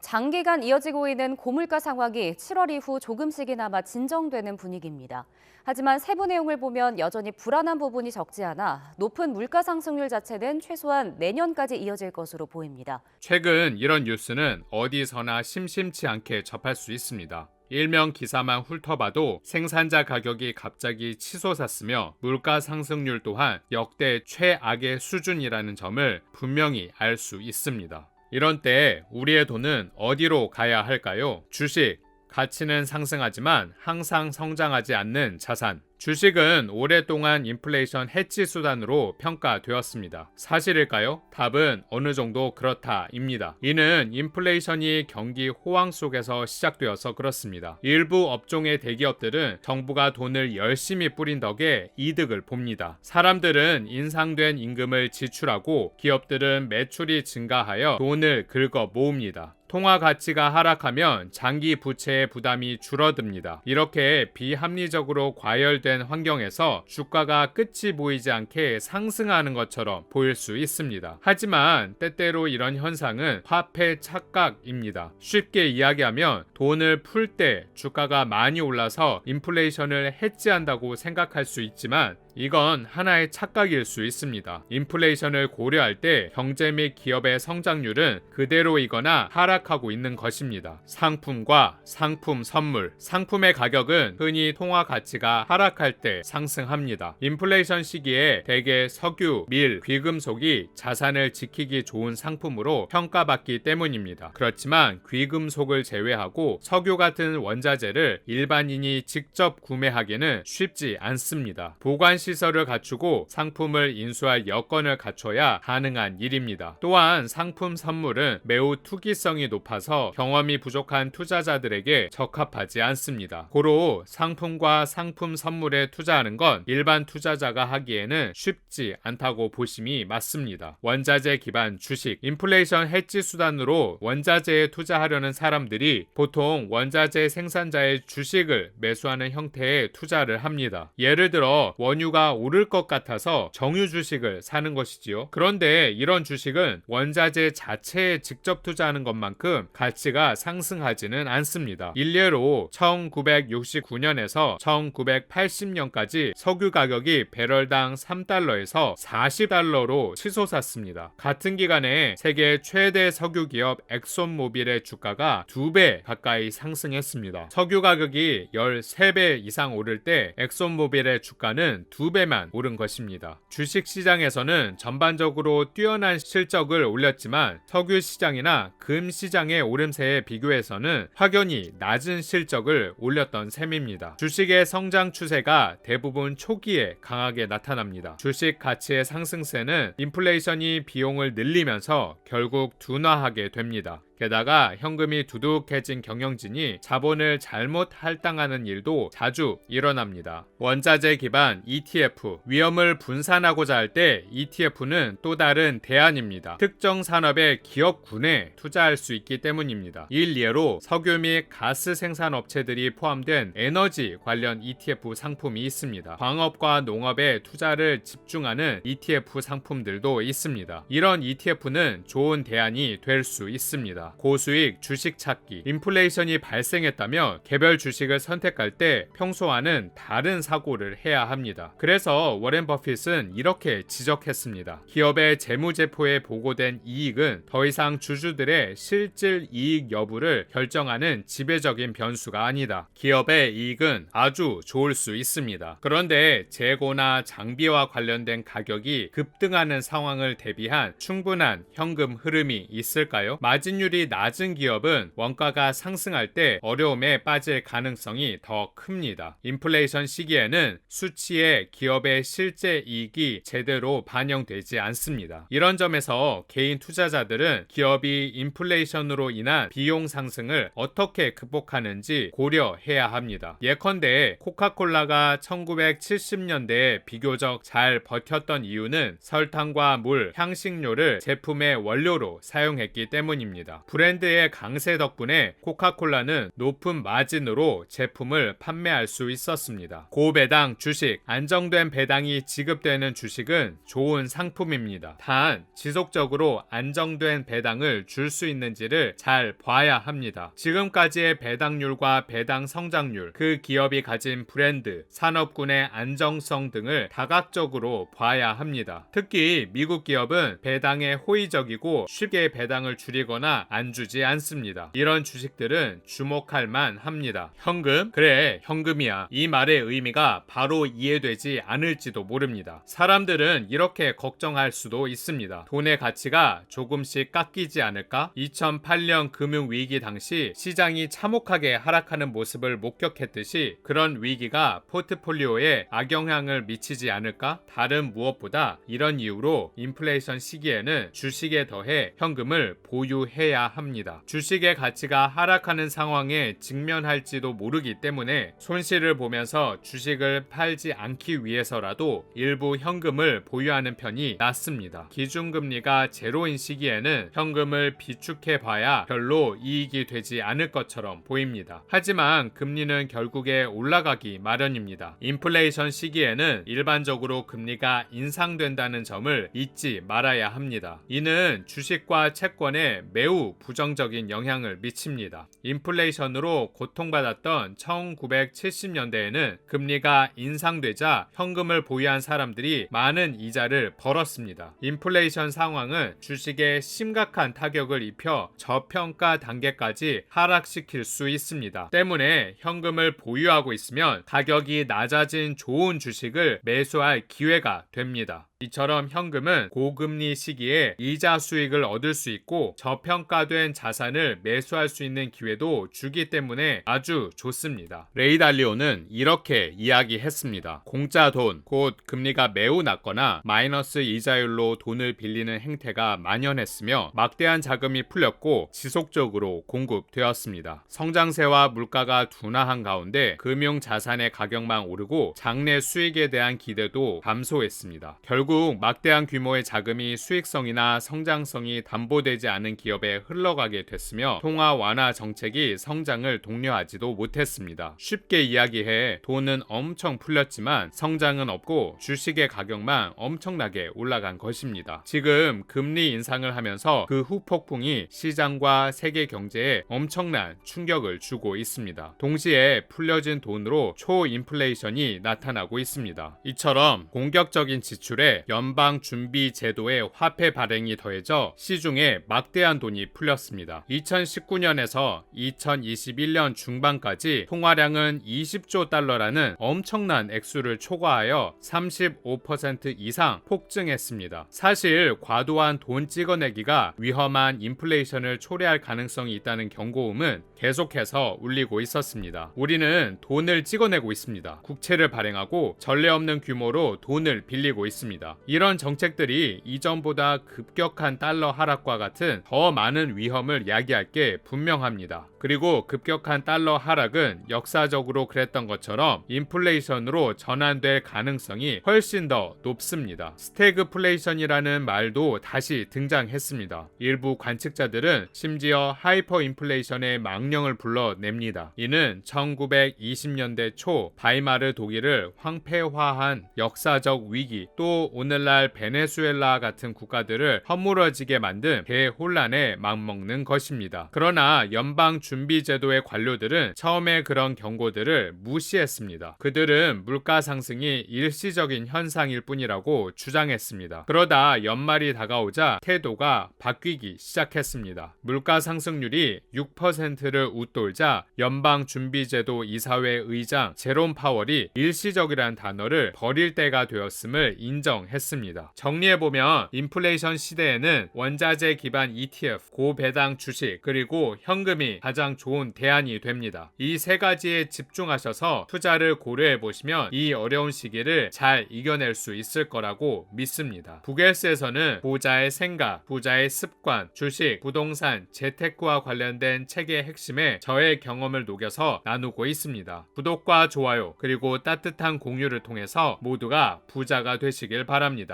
장기간 이어지고 있는 고물가 상황이 7월 이후 조금씩이나마 진정되는 분위기입니다. 하지만 세부 내용을 보면 여전히 불안한 부분이 적지 않아 높은 물가 상승률 자체는 최소한 내년까지 이어질 것으로 보입니다. 최근 이런 뉴스는 어디서나 심심치 않게 접할 수 있습니다. 일명 기사만 훑어봐도 생산자 가격이 갑자기 치솟았으며 물가 상승률 또한 역대 최악의 수준이라는 점을 분명히 알 수 있습니다. 이런 때 우리의 돈은 어디로 가야 할까요? 주식, 가치는 상승하지만 항상 성장하지 않는 자산. 주식은 오랫동안 인플레이션 해지 수단으로 평가되었습니다. 사실일까요? 답은 어느 정도 그렇다입니다. 이는 인플레이션이 경기 호황 속에서 시작되어서 그렇습니다. 일부 업종의 대기업들은 정부가 돈을 열심히 뿌린 덕에 이득을 봅니다. 사람들은 인상된 임금을 지출하고 기업들은 매출이 증가하여 돈을 긁어 모읍니다. 통화 가치가 하락하면 장기 부채의 부담이 줄어듭니다. 이렇게 비합리적으로 과열된 환경에서 주가가 끝이 보이지 않게 상승하는 것처럼 보일 수 있습니다. 하지만 때때로 이런 현상은 화폐 착각입니다. 쉽게 이야기하면 돈을 풀 때 주가가 많이 올라서 인플레이션을 해지한다고 생각할 수 있지만 이건 하나의 착각일 수 있습니다. 인플레이션을 고려할 때 경제 및 기업의 성장률은 그대로이거나 하락하고 있는 것입니다. 상품과 상품 선물, 상품의 가격은 흔히 통화 가치가 하락할 때 상승합니다. 인플레이션 시기에 대개 석유, 밀, 귀금속이 자산을 지키기 좋은 상품으로 평가받기 때문입니다. 그렇지만 귀금속을 제외하고 석유 같은 원자재를 일반인이 직접 구매하기는 쉽지 않습니다. 보관 시설을 갖추고 상품을 인수할 여건을 갖춰야 가능한 일입니다. 또한 상품 선물은 매우 투기성이 높아서 경험이 부족한 투자자들에게 적합하지 않습니다. 고로 상품과 상품 선물에 투자하는 건 일반 투자자가 하기에는 쉽지 않다고 보심이 맞습니다. 원자재 기반 주식, 인플레이션 해지 수단으로 원자재에 투자하려는 사람들이 보통 원자재 생산자의 주식을 매수하는 형태의 투자를 합니다. 예를 들어 원유가 오를 것 같아서 정유 주식을 사는 것이지요. 그런데 이런 주식은 원자재 자체에 직접 투자하는 것만큼 가치가 상승하지는 않습니다. 일례로 1969년에서 1980년까지 석유 가격이 배럴당 3달러에서 40달러로 치솟았습니다. 같은 기간에 세계 최대 석유 기업 엑손모빌의 주가가 2배 가까이 상승했습니다. 석유 가격이 13배 이상 오를 때 엑손모빌의 주가는 2배만 오른 것입니다. 주식 시장에서는 전반적으로 뛰어난 실적을 올렸지만 석유 시장이나 금 시장의 오름세에 비교해서는 확연히 낮은 실적을 올렸던 셈입니다. 주식의 성장 추세가 대부분 초기에 강하게 나타납니다. 주식 가치의 상승세는 인플레이션이 비용을 늘리면서 결국 둔화하게 됩니다. 게다가 현금이 두둑해진 경영진이 자본을 잘못 할당하는 일도 자주 일어납니다. 원자재 기반 ETF, 위험을 분산하고자 할 때 ETF는 또 다른 대안입니다. 특정 산업의 기업군에 투자할 수 있기 때문입니다. 일례로 석유 및 가스 생산 업체들이 포함된 에너지 관련 ETF 상품이 있습니다. 광업과 농업에 투자를 집중하는 ETF 상품들도 있습니다. 이런 ETF는 좋은 대안이 될 수 있습니다. 고수익 주식 찾기, 인플레이션이 발생했다면 개별 주식을 선택할 때 평소와는 다른 사고를 해야 합니다. 그래서 워렌 버핏은 이렇게 지적했습니다. 기업의 재무제표에 보고된 이익은 더 이상 주주들의 실질 이익 여부를 결정하는 지배적인 변수가 아니다. 기업의 이익은 아주 좋을 수 있습니다. 그런데 재고나 장비와 관련된 가격이 급등하는 상황을 대비한 충분한 현금 흐름이 있을까요? 마진율이 낮은 기업은 원가가 상승할 때 어려움에 빠질 가능성이 더 큽니다. 인플레이션 시기에는 수치에 기업의 실제 이익이 제대로 반영되지 않습니다. 이런 점에서 개인 투자자들은 기업이 인플레이션으로 인한 비용 상승을 어떻게 극복하는지 고려해야 합니다. 예컨대 코카콜라가 1970년대에 비교적 잘 버텼던 이유는 설탕과 물, 향신료를 제품의 원료로 사용했기 때문입니다. 브랜드의 강세 덕분에 코카콜라는 높은 마진으로 제품을 판매할 수 있었습니다. 고배당 주식, 안정된 배당이 지급되는 주식은 좋은 상품입니다. 단, 지속적으로 안정된 배당을 줄 수 있는지를 잘 봐야 합니다. 지금까지의 배당률과 배당 성장률, 그 기업이 가진 브랜드, 산업군의 안정성 등을 다각적으로 봐야 합니다. 특히 미국 기업은 배당에 호의적이고 쉽게 배당을 줄이거나 안 주지 않습니다. 이런 주식들은 주목할 만합니다. 현금? 그래, 현금이야. 이 말의 의미가 바로 이해되지 않을지도 모릅니다. 사람들은 이렇게 걱정할 수도 있습니다. 돈의 가치가 조금씩 깎이지 않을까? 2008년 금융위기 당시 시장이 참혹하게 하락하는 모습을 목격했듯이 그런 위기가 포트폴리오에 악영향을 미치지 않을까? 다른 무엇보다 이런 이유로 인플레이션 시기에는 주식에 더해 현금을 보유해야 합니다. 주식의 가치가 하락하는 상황에 직면할지도 모르기 때문에 손실을 보면서 주식을 팔지 않기 위해서라도 일부 현금을 보유하는 편이 낫습니다. 기준금리가 제로인 시기에는 현금을 비축해 봐야 별로 이익이 되지 않을 것처럼 보입니다. 하지만 금리는 결국에 올라가기 마련입니다. 인플레이션 시기에는 일반적으로 금리가 인상된다는 점을 잊지 말아야 합니다. 이는 주식과 채권에 매우 부정적인 영향을 미칩니다. 인플레이션으로 고통받았던 1970년대에는 금리가 인상되자 현금을 보유한 사람들이 많은 이자를 벌었습니다. 인플레이션 상황은 주식에 심각한 타격을 입혀 저평가 단계까지 하락시킬 수 있습니다. 때문에 현금을 보유하고 있으면 가격이 낮아진 좋은 주식을 매수할 기회가 됩니다. 이처럼 현금은 고금리 시기에 이자 수익을 얻을 수 있고 저평가된 자산을 매수할 수 있는 기회도 주기 때문에 아주 좋습니다. 레이 달리오는 이렇게 이야기했습니다. 공짜 돈, 곧 금리가 매우 낮거나 마이너스 이자율로 돈을 빌리는 행태가 만연했으며 막대한 자금이 풀렸고 지속적으로 공급되었습니다. 성장세와 물가가 둔화한 가운데 금융 자산의 가격만 오르고 장래 수익에 대한 기대도 감소했습니다. 결국 막대한 규모의 자금이 수익성이나 성장성이 담보되지 않은 기업에 흘러가게 됐으며 통화 완화 정책이 성장을 독려하지도 못했습니다. 쉽게 이야기해 돈은 엄청 풀렸지만 성장은 없고 주식의 가격만 엄청나게 올라간 것입니다. 지금 금리 인상을 하면서 그 후폭풍이 시장과 세계 경제에 엄청난 충격을 주고 있습니다. 동시에 풀려진 돈으로 초인플레이션이 나타나고 있습니다. 이처럼 공격적인 지출에 연방준비제도의 화폐 발행이 더해져 시중에 막대한 돈이 풀렸습니다. 2019년에서 2021년 중반까지 통화량은 20조 달러라는 엄청난 액수를 초과하여 35% 이상 폭증했습니다. 사실 과도한 돈 찍어내기가 위험한 인플레이션을 초래할 가능성이 있다는 경고음은 계속해서 울리고 있었습니다. 우리는 돈을 찍어내고 있습니다. 국채를 발행하고 전례 없는 규모로 돈을 빌리고 있습니다. 이런 정책들이 이전보다 급격한 달러 하락과 같은 더 많은 위험을 야기할 게 분명합니다. 그리고 급격한 달러 하락은 역사적으로 그랬던 것처럼 인플레이션으로 전환될 가능성이 훨씬 더 높습니다. 스태그플레이션이라는 말도 다시 등장했습니다. 일부 관측자들은 심지어 하이퍼 인플레이션의 망령을 불러냅니다. 이는 1920년대 초 바이마르 독일을 황폐화한 역사적 위기, 또 오늘날 베네수엘라 같은 국가들을 허물어지게 만든 대혼란에 맞먹는 것입니다. 그러나 연방준비제도의 관료들은 처음에 그런 경고들을 무시했습니다. 그들은 물가 상승이 일시적인 현상일 뿐이라고 주장했습니다. 그러다 연말이 다가오자 태도가 바뀌기 시작했습니다. 물가 상승률이 6%를 웃돌자 연방준비제도 이사회 의장 제롬 파월이 일시적이라는 단어를 버릴 때가 되었음을 인정했습니다. 정리해보면 인플레이션 시대에는 원자재 기반 ETF, 고배당 주식, 그리고 현금이 가장 좋은 대안이 됩니다. 이 세 가지에 집중하셔서 투자를 고려해보시면 이 어려운 시기를 잘 이겨낼 수 있을 거라고 믿습니다. 북엘스에서는 부자의 생각, 부자의 습관, 주식, 부동산, 재테크와 관련된 책의 핵심에 저의 경험을 녹여서 나누고 있습니다. 구독과 좋아요, 그리고 따뜻한 공유를 통해서 모두가 부자가 되시길 바랍니다.